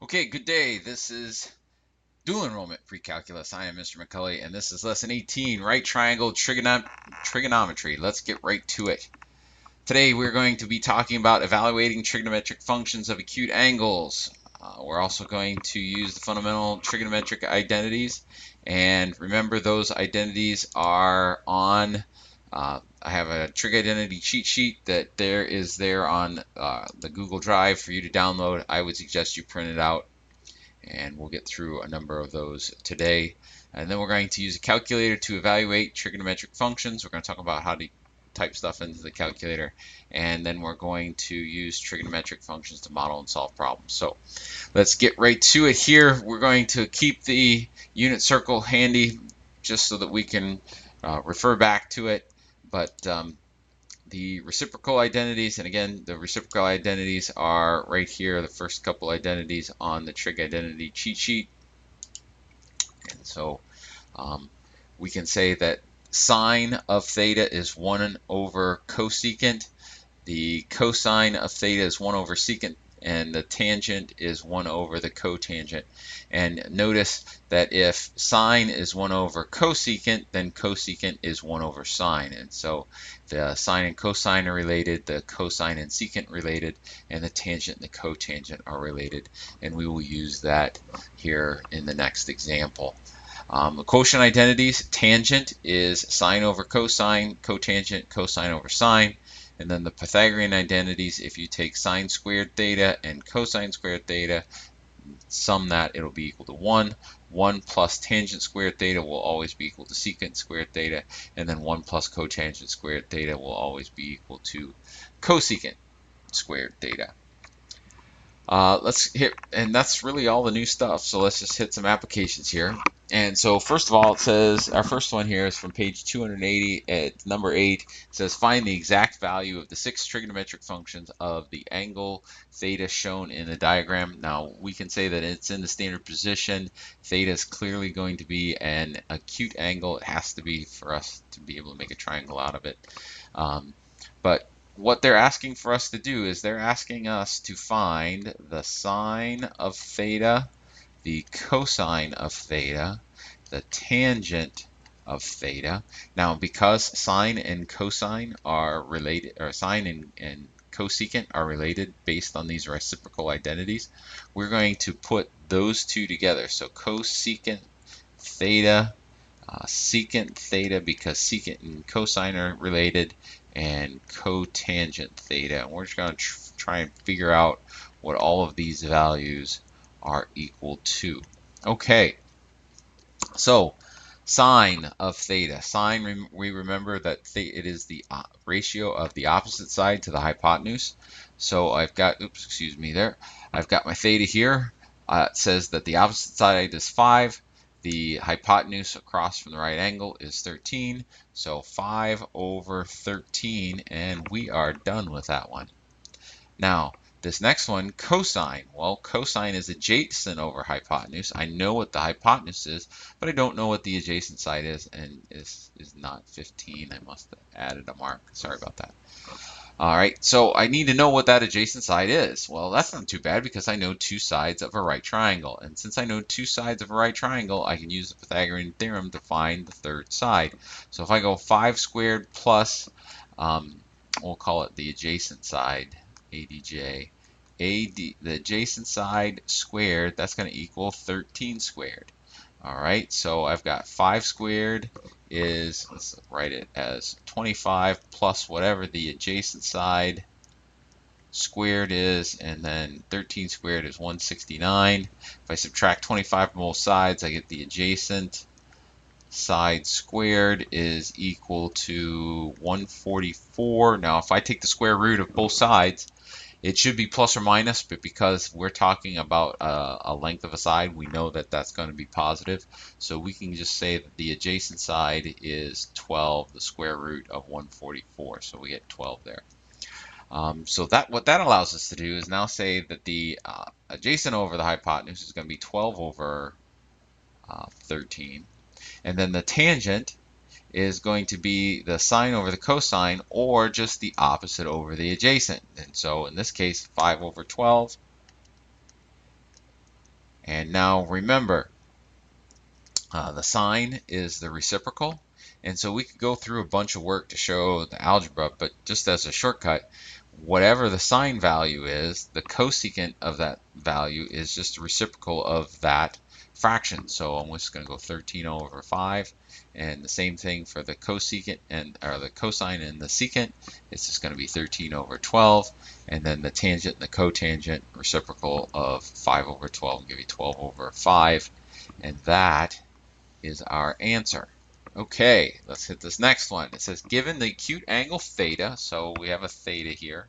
Okay, good day. This is dual enrollment pre-calculus. I am Mr. McCulley, and this is lesson 18, right triangle trigonometry. Let's get right to it. Today we're going to be talking about evaluating trigonometric functions of acute angles. We're also going to use the fundamental trigonometric identities, and remember those identities are on I have a trig identity cheat sheet that is there on the Google Drive for you to download. I would suggest you print it out, and we'll get through a number of those today. And then we're going to use a calculator to evaluate trigonometric functions. We're going to talk about how to type stuff into the calculator, and then we're going to use trigonometric functions to model and solve problems. So let's get right to it here. We're going to keep the unit circle handy just so that we can refer back to it. But the reciprocal identities, and again, the reciprocal identities are right here, the first couple identities on the trig identity cheat sheet. And so we can say that sine of theta is 1 over cosecant, the cosine of theta is 1 over secant, and the tangent is 1 over the cotangent. And notice that if sine is 1 over cosecant, then cosecant is 1 over sine. And so the sine and cosine are related, the cosine and secant related, and the tangent and the cotangent are related. And we will use that here in the next example. The quotient identities, tangent is sine over cosine, cotangent cosine over sine. And then the Pythagorean identities, if you take sine squared theta and cosine squared theta, sum that, it'll be equal to 1. 1 plus tangent squared theta will always be equal to secant squared theta, and then 1 plus cotangent squared theta will always be equal to cosecant squared theta. Let's hit, and that's really all the new stuff, so let's just hit some applications here. And so first of all, it says, our first one here is from page 280 at number 8. It says, find the exact value of the 6 trigonometric functions of the angle theta shown in the diagram. Now, we can say that it's in the standard position. Theta is clearly going to be an acute angle. It has to be for us to be able to make a triangle out of it. But what they're asking for us to do is they're asking us to find the sine of theta, the cosine of theta, the tangent of theta. Now, because sine and cosine are related, or sine and cosecant are related based on these reciprocal identities, we're going to put those two together. So cosecant theta, secant theta, because secant and cosine are related, and cotangent theta. And we're just going to try and figure out what all of these values are equal to. Okay, so sine of theta. Sine, we remember that it is the ratio of the opposite side to the hypotenuse. So I've got, oops, excuse me there. I've got my theta here. It says that the opposite side is 5. The hypotenuse across from the right angle is 13. So 5 over 13, and we are done with that one. Now, this next one, cosine. Well, cosine is adjacent over hypotenuse. I know what the hypotenuse is, but I don't know what the adjacent side is, and is not 15. I must have added a mark. Sorry about that. All right, so I need to know what that adjacent side is. Well, that's not too bad because I know 2 sides of a right triangle. And since I know 2 sides of a right triangle, I can use the Pythagorean theorem to find the third side. So if I go 5 squared plus, we'll call it the adjacent side, ADJ. The adjacent side squared, that's going to equal 13 squared. All right, so I've got 5 squared is, let's write it as 25 plus whatever the adjacent side squared is, and then 13 squared is 169. If I subtract 25 from both sides, I get the adjacent side squared is equal to 144. Now, if I take the square root of both sides, it should be plus or minus, but because we're talking about a length of a side, we know that that's going to be positive. So we can just say that the adjacent side is 12, the square root of 144. So we get 12 there. So what that allows us to do is now say that the adjacent over the hypotenuse is going to be 12 over 13. And then the tangent is going to be the sine over the cosine, or just the opposite over the adjacent. And so in this case, 5 over 12 And now remember, the sign is the reciprocal, and so we could go through a bunch of work to show the algebra, but just as a shortcut, whatever the sign value is, the cosecant of that value is just the reciprocal of that fraction. So I'm just going to go 13 over 5, and the same thing for the cosecant or the cosine and the secant. It's just going to be 13 over 12, and then the tangent and the cotangent reciprocal of 5 over 12 will give you 12 over 5, and that is our answer. Okay, let's hit this next one. It says, given the acute angle theta, so we have a theta here,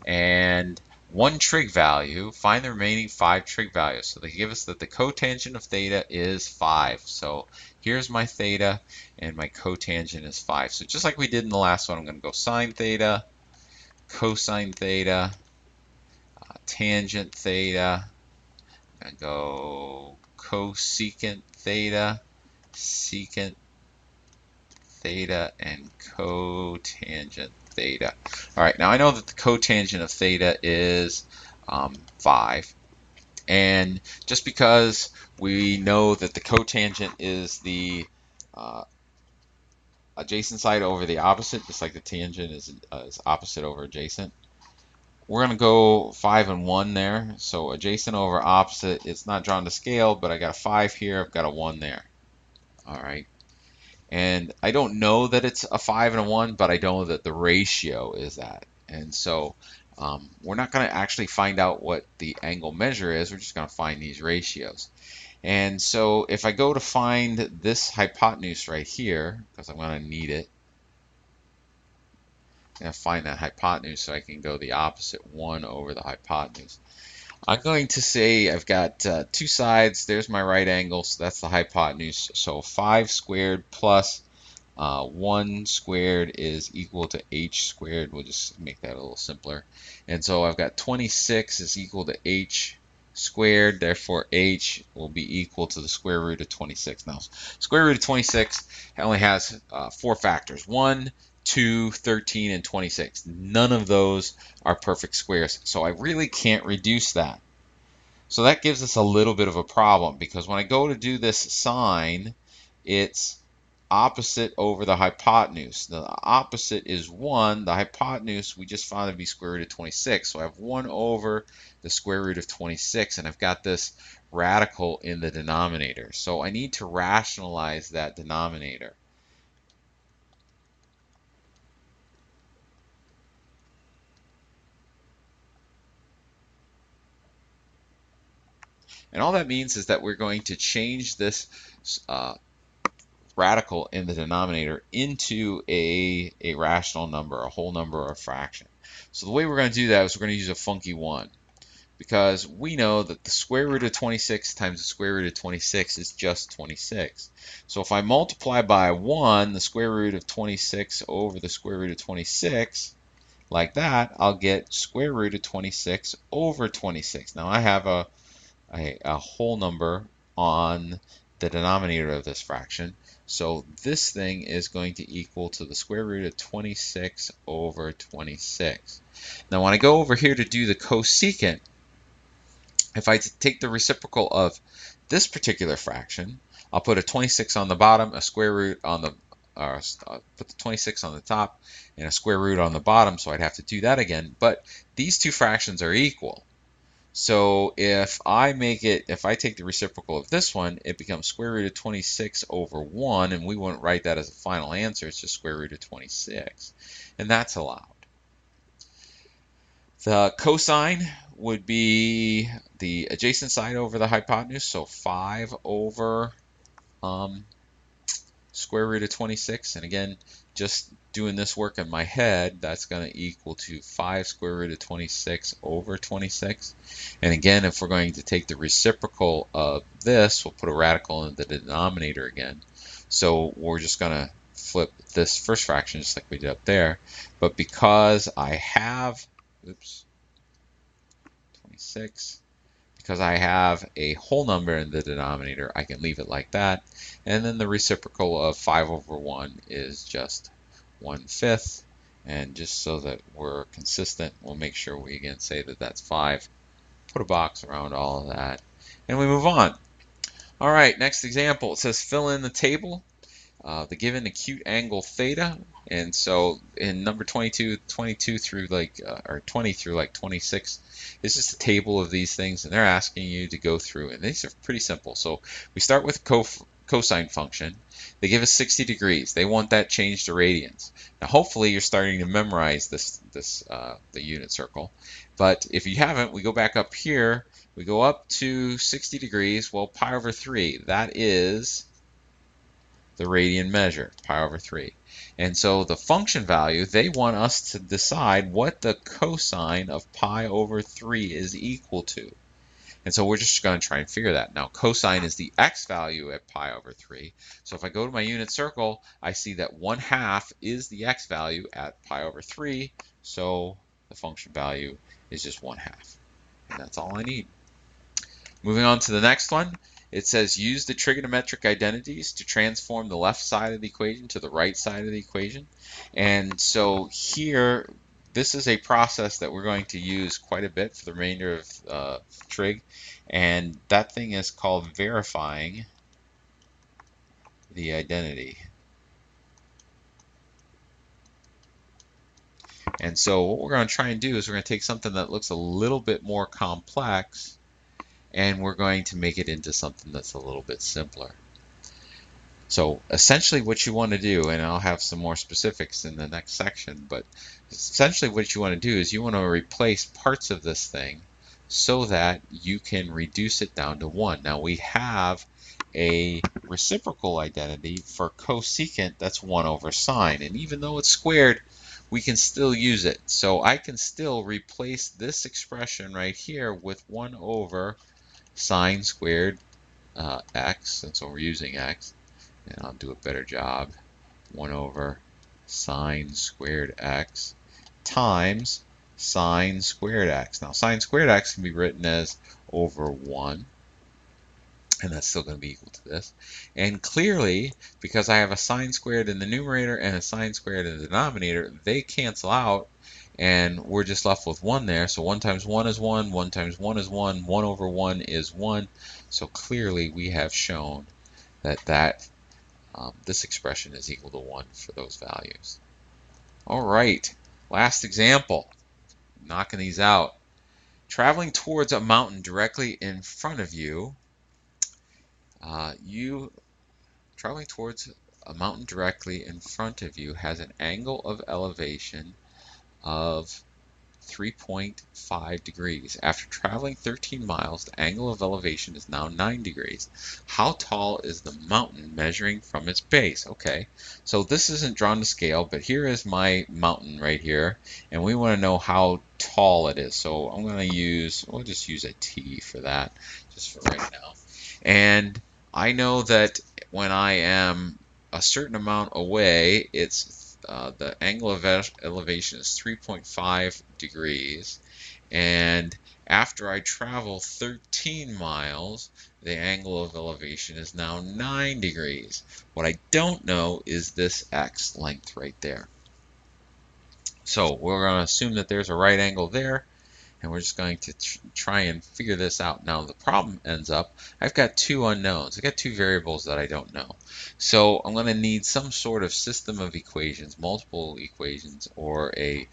and one trig value, find the remaining 5 trig values. So they give us that the cotangent of theta is 5. So here's my theta, and my cotangent is 5. So just like we did in the last one, I'm going to go sine theta, cosine theta, tangent theta, I'm going to go cosecant theta, secant theta, and cotangent theta. All right, now I know that the cotangent of theta is 5, and just because we know that the cotangent is the adjacent side over the opposite, just like the tangent is opposite over adjacent, we're going to go 5 and 1 there. So adjacent over opposite, it's not drawn to scale, but I got a 5 here, I've got a 1 there. All right. And I don't know that it's a 5 and a 1, but I know that the ratio is that. And so we're not going to actually find out what the angle measure is. We're just going to find these ratios. And so if I go to find this hypotenuse right here, because I'm going to need it, I'm going to find that hypotenuse so I can go the opposite 1 over the hypotenuse. I'm going to say I've got 2 sides. There's my right angle, so that's the hypotenuse. So 5 squared plus 1 squared is equal to h squared. We'll just make that a little simpler. And so I've got 26 is equal to h squared. Therefore, h will be equal to the square root of 26. Now, square root of 26 only has 4 factors. 1, 2, 13, and 26. None of those are perfect squares, so I really can't reduce that. So that gives us a little bit of a problem, because when I go to do this sign, it's opposite over the hypotenuse. The opposite is 1. The hypotenuse we just found to be square root of 26. So I have 1 over the square root of 26, and I've got this radical in the denominator. So I need to rationalize that denominator. And all that means is that we're going to change this radical in the denominator into a rational number, a whole number, or a fraction. So the way we're going to do that is we're going to use a funky 1, because we know that the square root of 26 times the square root of 26 is just 26. So if I multiply by 1 the square root of 26 over the square root of 26, like that, I'll get square root of 26 over 26. Now I have a whole number on the denominator of this fraction. So this thing is going to equal to the square root of 26 over 26. Now when I go over here to do the cosecant, if I take the reciprocal of this particular fraction, I'll put a 26 on the bottom, a square root on the, put the 26 on the top, and a square root on the bottom, so I'd have to do that again. But these two fractions are equal. So if I take the reciprocal of this one, it becomes square root of 26 over 1, and we wouldn't write that as a final answer, it's just square root of 26. And that's allowed. The cosine would be the adjacent side over the hypotenuse, so 5 over square root of 26. And again, just doing this work in my head, that's going to equal to 5 square root of 26 over 26. And again, if we're going to take the reciprocal of this, we'll put a radical in the denominator again. So we're just going to flip this first fraction just like we did up there. But because I have, 26, because I have a whole number in the denominator, I can leave it like that. And then the reciprocal of 5 over 1 is just 1/5. And just so that we're consistent, we'll make sure we again say that that's 5. Put a box around all of that. and we move on. All right, next example. It says fill in the table, the given acute angle theta. And so in number 22 through or 20 through like 26, it's just a table of these things, and they're asking you to go through. And these are pretty simple. So we start with cosine function. They give us 60 degrees. They want that changed to radians. Now, hopefully, you're starting to memorize the unit circle. But if you haven't, we go back up here. We go up to 60 degrees. Well, pi over 3, that is the radian measure, pi over 3. And so the function value, they want us to decide what the cosine of pi over 3 is equal to. And so we're just going to try and figure that. Now, cosine is the x value at pi over 3. So if I go to my unit circle, I see that 1/2 is the x value at pi over 3. So the function value is just 1/2. And that's all I need. Moving on to the next one, it says use the trigonometric identities to transform the left side of the equation to the right side of the equation. And so here, this is a process that we're going to use quite a bit for the remainder of trig, and that thing is called verifying the identity. And so what we're going to try and do is we're going to take something that looks a little bit more complex, and we're going to make it into something that's a little bit simpler. So essentially what you want to do, and I'll have some more specifics in the next section, but essentially what you want to do is you want to replace parts of this thing so that you can reduce it down to 1. Now we have a reciprocal identity for cosecant that's 1 over sine, and even though it's squared, we can still use it. So I can still replace this expression right here with 1 over sine squared x, and so we're using x, and I'll do a better job, 1 over sine squared x times sine squared x. Now sine squared x can be written as over 1, and that's still going to be equal to this. And clearly, because I have a sine squared in the numerator and a sine squared in the denominator, they cancel out, and we're just left with 1 there. So 1 times 1 is 1, 1 times 1 is 1, 1 over 1 is 1. So clearly we have shown that this expression is equal to 1 for those values. All right, last example, knocking these out. Traveling towards a mountain directly in front of you, traveling towards a mountain directly in front of you has an angle of elevation of 3.5 degrees. After traveling 13 miles, the angle of elevation is now 9 degrees. How tall is the mountain measuring from its base? Okay, so this isn't drawn to scale, but here is my mountain right here, and we want to know how tall it is. So I'm going to use, we'll just use a T for that, just for right now. And I know that when I am a certain amount away, it's the angle of elevation is 3.5 degrees, and after I travel 13 miles, the angle of elevation is now 9 degrees. What I don't know is this x length right there. So we're going to assume that there's a right angle there, and we're just going to try and figure this out. Now the problem ends up, I've got 2 unknowns. I've got 2 variables that I don't know. So I'm going to need some sort of system of equations, multiple equations, or a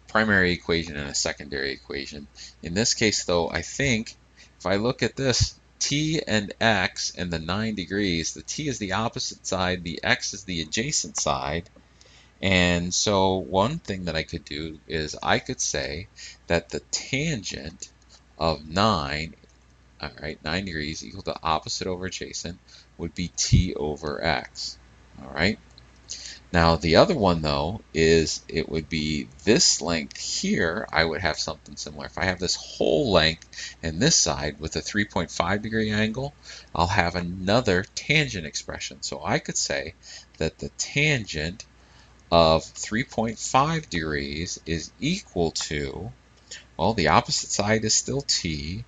primary equation and a secondary equation. In this case though, I think if I look at this, t and x and the 9 degrees, the t is the opposite side, the x is the adjacent side. And so one thing that I could do is I could say that the tangent of 9, all right, 9 degrees equal to opposite over adjacent would be t over x, all right? Now the other one though is it would be this length here. I would have something similar. If I have this whole length and this side with a 3.5 degree angle, I'll have another tangent expression. So I could say that the tangent of 3.5 degrees is equal to, well, the opposite side is still t.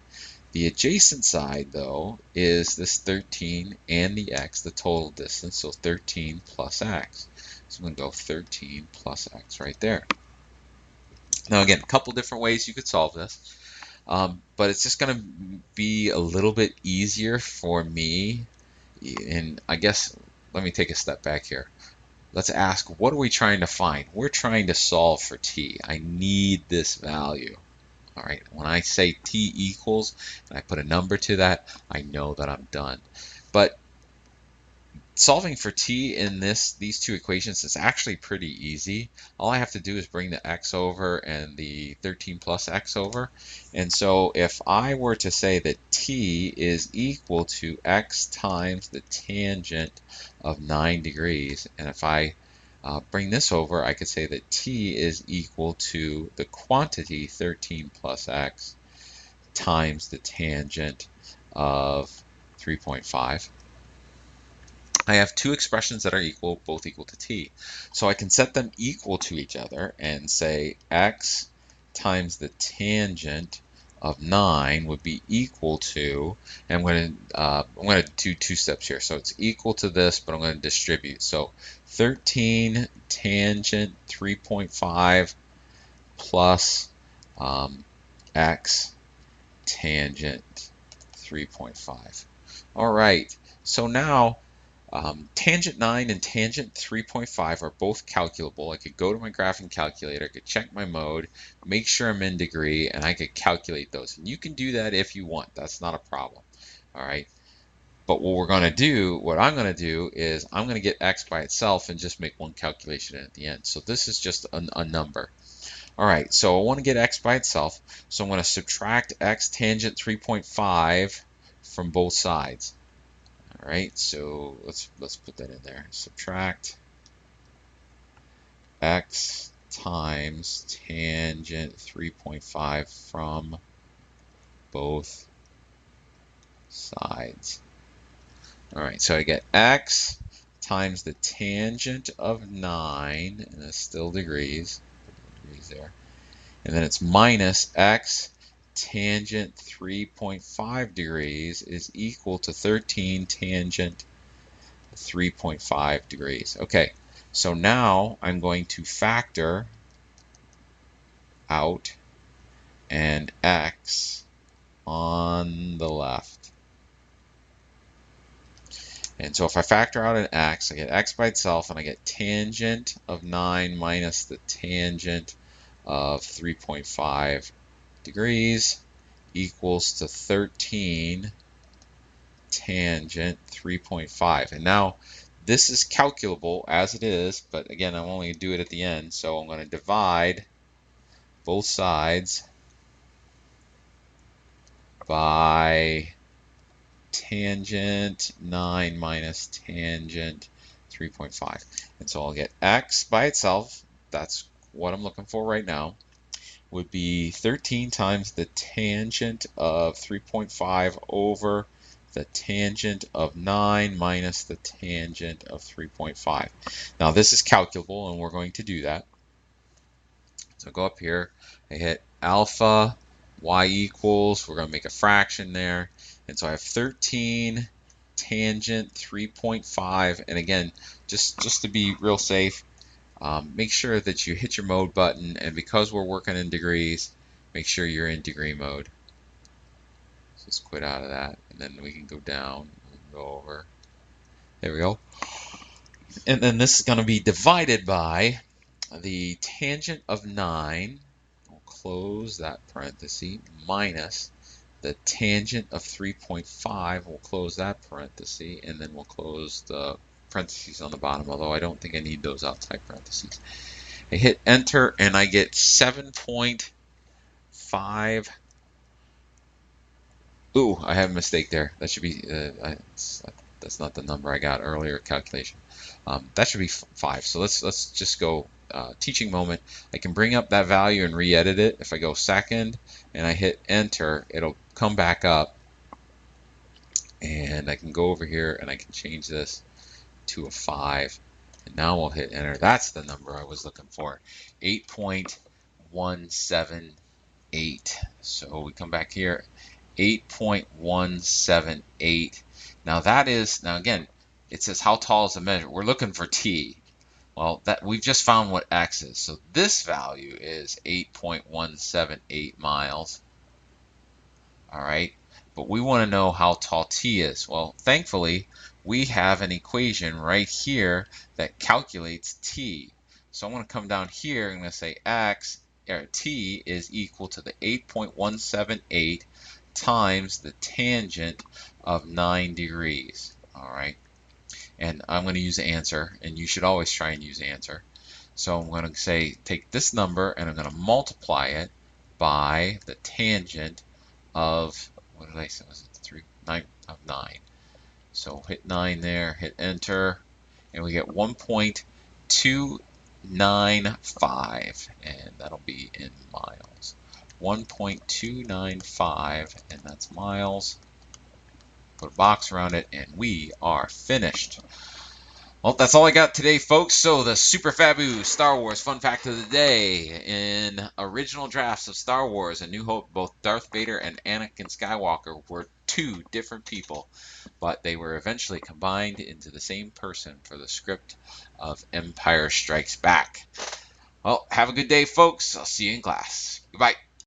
The adjacent side, though, is this 13 and the x, the total distance, so 13 plus x. So I'm going to go 13 plus x right there. Now again, a couple different ways you could solve this. but it's just going to be a little bit easier for me. And I guess let me take a step back here. Let's ask, what are we trying to find? We're trying to solve for t. I need this value. All right, when I say t equals, and I put a number to that, I know that I'm done. But solving for t in these two equations is actually pretty easy. All I have to do is bring the x over and the 13 plus x over. And so if I were to say that t is equal to x times the tangent of 9 degrees, and if I bring this over, I could say that t is equal to the quantity 13 plus x times the tangent of 3.5. I have two expressions that are equal, both equal to t. So I can set them equal to each other and say x times the tangent of 9 would be equal to, and I'm going to do two steps here. So it's equal to this, but I'm going to distribute. So 13 tangent 3.5 plus x tangent 3.5. All right, so now tangent 9 and tangent 3.5 are both calculable. I could go to my graphing calculator, I could check my mode, make sure I'm in degree, and I could calculate those. And you can do that if you want. That's not a problem. All right. But what I'm going to do is I'm going to get x by itself and just make one calculation at the end. So this is just a number. All right, so I want to get x by itself. So I'm going to subtract x tangent 3.5 from both sides. All right, so let's put that in there. Subtract x times tangent 3.5 from both sides. All right, so I get x times the tangent of 9, and it's still degrees there. And then it's minus x tangent 3.5 degrees is equal to 13 tangent 3.5 degrees. Okay, so now I'm going to factor out an x on the left. And so if I factor out an x, I get x by itself, and I get tangent of 9 minus the tangent of 3.5 degrees equals to 13 tangent 3.5. And now this is calculable as it is, but again, I'm only going to do it at the end. So I'm going to divide both sides by tangent 9 minus tangent 3.5. And so I'll get x by itself, that's what I'm looking for right now, would be 13 times the tangent of 3.5 over the tangent of 9 minus the tangent of 3.5. Now this is calculable, and we're going to do that. So go up here, I hit alpha, y equals, we're going to make a fraction there. And so I have 13 tangent 3.5, and again, just to be real safe, make sure that you hit your mode button, and because we're working in degrees, make sure you're in degree mode. So let's quit out of that, and then we can go down and go over. There we go. And then this is going to be divided by the tangent of 9, we'll close that parenthesis, minus the tangent of 3.5, we'll close that parenthesis, and then we'll close the parentheses on the bottom, although I don't think I need those outside parentheses. I hit enter, and I get 7.5. Ooh, I have a mistake there. That should be, that's not the number I got earlier calculation. That should be 5. So let's just go teaching moment. I can bring up that value and re-edit it. If I go second and I hit enter, it'll come back up, and I can go over here and I can change this to a 5, and now we'll hit enter. That's the number I was looking for, 8.178. So we come back here, 8.178. Now again, it says how tall is the measure. We're looking for t. Well, we've just found what x is. So this value is 8.178 miles. All right, but we want to know how tall t is. Well, thankfully, we have an equation right here that calculates t. So I'm going to come down here and I'm going to say t is equal to the 8.178 times the tangent of 9 degrees. All right, and I'm going to use answer, and you should always try and use answer. So I'm going to say take this number and I'm going to multiply it by the tangent of, what did I say, was it 9 of 9. So hit 9 there, hit enter, and we get 1.295, and that'll be in miles. 1.295, and that's miles. Put a box around it, and we are finished. Well, that's all I got today, folks. So the Super Fabu Star Wars fun fact of the day. In original drafts of Star Wars A New Hope, both Darth Vader and Anakin Skywalker were two different people, but they were eventually combined into the same person for the script of Empire Strikes Back. Well, have a good day, folks. I'll see you in class. Goodbye.